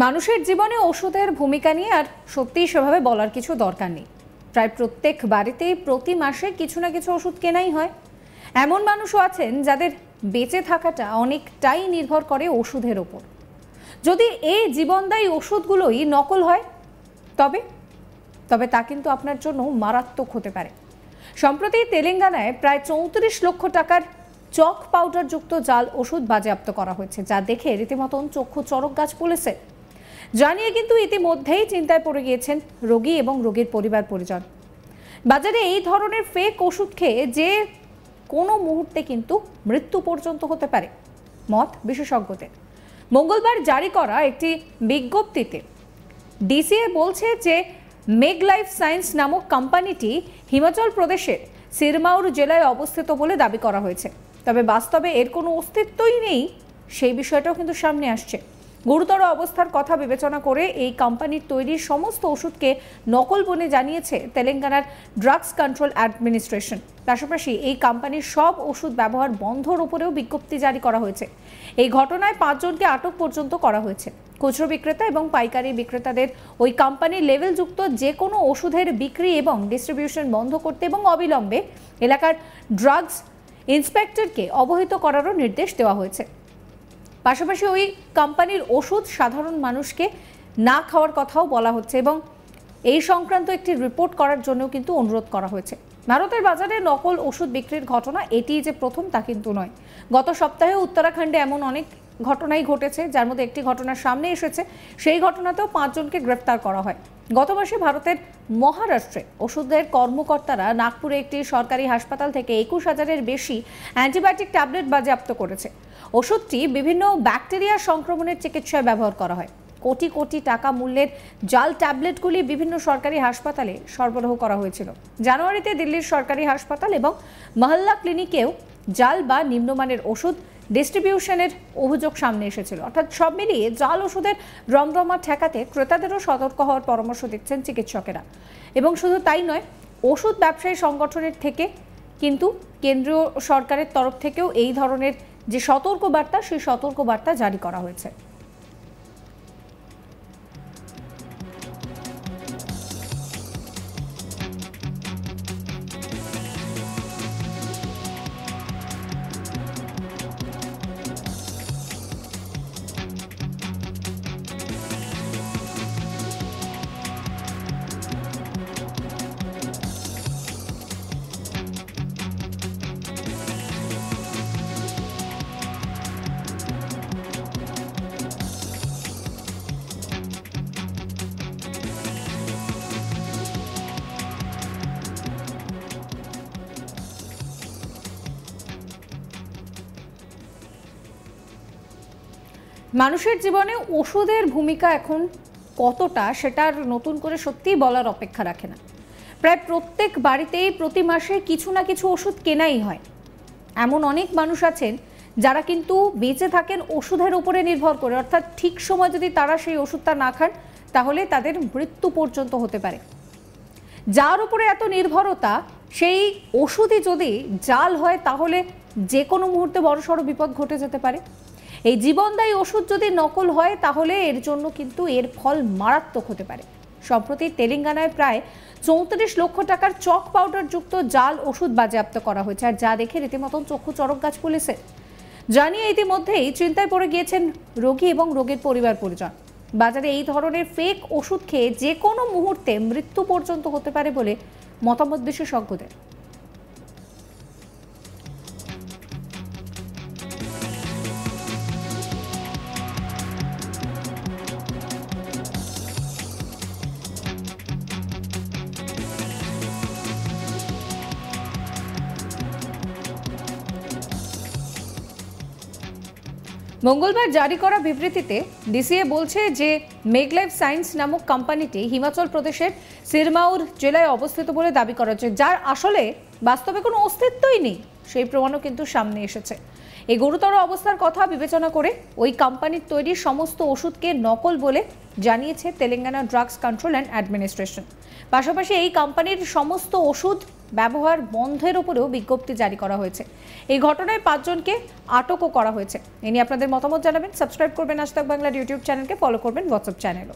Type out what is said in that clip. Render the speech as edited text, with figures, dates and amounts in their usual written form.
মানুষের জীবনে ওষুধের ভূমিকা নিয়ে আর সত্যিই সেভাবে বলার কিছু দরকার নেই। প্রায় প্রত্যেক বাড়িতেই প্রতি মাসে কিছু না কিছু ওষুধ কেনাই হয়। এমন মানুষও আছেন যাদের বেঁচে থাকাটা অনেকটাই নির্ভর করে ওষুধের ওপর। যদি এই জীবনদায়ী ওষুধগুলোই নকল হয় তবে তবে তা কিন্তু আপনার জন্য মারাত্মক হতে পারে। সম্প্রতি তেলেঙ্গানায় প্রায় ৩৪ লক্ষ টাকার চক পাউডার যুক্ত জাল ওষুধ বাজেয়াপ্ত করা হয়েছে, যা দেখে রীতিমতন চক্ষু চড়ক গাছ পুলিশের। জানিয়ে কিন্তু ইতিমধ্যেই চিন্তায় পড়ে গিয়েছেন রোগী এবং রোগীর পরিবার পরিজন। বাজারে এই ধরনের ফেক ওষুধ খেয়ে যে কোনো মুহূর্তে কিন্তু মৃত্যু পর্যন্ত হতে পারে মত বিশেষজ্ঞদের। মঙ্গলবার জারি করা একটি বিজ্ঞপ্তিতে ডিসিএ বলছে যে মেগ লাইফ সায়েন্স নামক কোম্পানিটি হিমাচল প্রদেশের সিরমাউর জেলায় অবস্থিত বলে দাবি করা হয়েছে, তবে বাস্তবে এর কোনো অস্তিত্বই নেই সেই বিষয়টাও কিন্তু সামনে আসছে। গুরুতর অবস্থার কথা বিবেচনা করে এই কোম্পানির তৈরি সমস্ত ওষুধকে নকল বলে জানিয়েছে তেলেঙ্গানার ড্রাগস কন্ট্রোল অ্যাডমিনিস্ট্রেশন। পাশাপাশি এই কোম্পানির সব ওষুধ ব্যবহার বন্ধর উপরেও বিজ্ঞপ্তি জারি করা হয়েছে। এই ঘটনায় 5 জনকে আটক পর্যন্ত করা হয়েছে। খুচরো বিক্রেতা এবং পাইকারি বিক্রেতাদের ওই কোম্পানির লেভেলযুক্ত যে কোনো ওষুধের বিক্রি এবং ডিস্ট্রিবিউশন বন্ধ করতে এবং অবিলম্বে এলাকার ড্রাগস ইন্সপেক্টরকে অবহিত করারও নির্দেশ দেওয়া হয়েছে। পাশাপাশি ওই কোম্পানির ওষুধ সাধারণ মানুষকে না খাওয়ার কথাও বলা হচ্ছে এবং এই সংক্রান্ত একটি রিপোর্ট করার জন্যও কিন্তু অনুরোধ করা হয়েছে। ভারতের বাজারে নকল ওষুধ বিক্রির ঘটনা এটি যে প্রথম তা কিন্তু নয়। গত সপ্তাহে উত্তরাখণ্ডে এমন অনেক ঘটনাই ঘটেছে, যার মধ্যে একটি ঘটনার সামনে এসেছে। সেই ঘটনাতেও 5 জনকে গ্রেফতার করা হয়। গত মাসে ভারতের মহারাষ্ট্রে ওষুধের কর্মকর্তারা নাগপুরে একটি সরকারি হাসপাতাল থেকে 21,000-এর বেশি অ্যান্টিবায়োটিক ট্যাবলেট বাজেয়াপ্ত করেছে। ওষুধটি বিভিন্ন ব্যাকটেরিয়া সংক্রমণের চিকিৎসায় ব্যবহার করা হয়। কোটি কোটি টাকা মূল্যের জাল ট্যাবলেটগুলি বিভিন্ন সরকারি হাসপাতালে সরবরাহ করা হয়েছিল। জানুয়ারিতে দিল্লির সরকারি হাসপাতাল এবং মহল্লা ক্লিনিকেও জাল বা নিম্নমানের ওষুধ ডিস্ট্রিবিউশনের অভিযোগ সামনে এসেছিল। অর্থাৎ সব মিলিয়ে জাল ওষুধের রমরমা ঠেকাতে ক্রেতাদেরও সতর্ক হওয়ার পরামর্শ দিচ্ছেন চিকিৎসকেরা। এবং শুধু তাই নয়, ওষুধ ব্যবসায়ী সংগঠনের থেকে কিন্তু কেন্দ্রীয় সরকারের তরফ থেকেও এই ধরনের যে সতর্কবার্তা, সেই সতর্কবার্তা জারি করা হয়েছে। মানুষের জীবনে ওষুধের ভূমিকা এখন কতটা, সেটার নতুন করে সত্যিই বলার অপেক্ষা রাখে না। প্রায় প্রত্যেক বাড়িতেই প্রতি মাসে কিছু না কিছু ওষুধ কেনাই হয়। এমন অনেক মানুষ আছেন যারা কিন্তু বেঁচে থাকেন ওষুধের উপরে নির্ভর করে, অর্থাৎ ঠিক সময় যদি তারা সেই ওষুধটা না খান তাহলে তাদের মৃত্যু পর্যন্ত হতে পারে। যার উপরে এত নির্ভরতা, সেই ওষুধই যদি জাল হয় তাহলে যে কোনো মুহূর্তে বড়সড় বিপদ ঘটে যেতে পারে। এই জীবনদায়ী ওষুধ যদি নকল হয় তাহলে এর জন্য কিন্তু এর ফল মারাত্মক হতে পারে। সম্প্রতি তেলেঙ্গানায় প্রায় ৩৪ লক্ষ টাকার চক পাউডার যুক্ত জাল ওষুধ বাজেয়াপ্ত করা হয়েছে, আর যা দেখে রীতিমতন চক্ষু চড়ক গাছ পুলিশের। জানিয়ে ইতিমধ্যেই চিন্তায় পড়ে গিয়েছেন রোগী এবং রোগীর পরিবার পরিজন। বাজারে এই ধরনের ফেক ওষুধ খেয়ে যে কোনো মুহূর্তে মৃত্যু পর্যন্ত হতে পারে বলে মতামত বিশেষজ্ঞদের। মঙ্গলবার জারি করা বিবৃতিতে ডিসিএ বলছে যে মেগ লাইফ সায়েন্স নামক কোম্পানিটি হিমাচল প্রদেশের সিরমাউর জেলায় অবস্থিত বলে দাবি করা হচ্ছে, যার আসলে বাস্তবে কোনো অস্তিত্বই নেই সেই প্রমাণও কিন্তু সামনে এসেছে। এই গুরুতর অবস্থার কথা বিবেচনা করে ওই কোম্পানির তৈরি সমস্ত ওষুধকে নকল বলে জানিয়েছে Telangana drugs control and administration. পাশাপাশি এই কোম্পানির সমস্ত ওষুধ ব্যবহার বন্ধের উপরেও বিজ্ঞপ্তি জারি করা হয়েছে। এই ঘটনায় 5 জনকে আটকও করা হয়েছে। এ নিয়ে আপনাদের মতামত জানাবেন, সাবস্ক্রাইব করবেন আজ তাক বাংলার ইউটিউব চ্যানেলকে, ফলো করবেন হোয়াটসঅ্যাপ চ্যানেলও।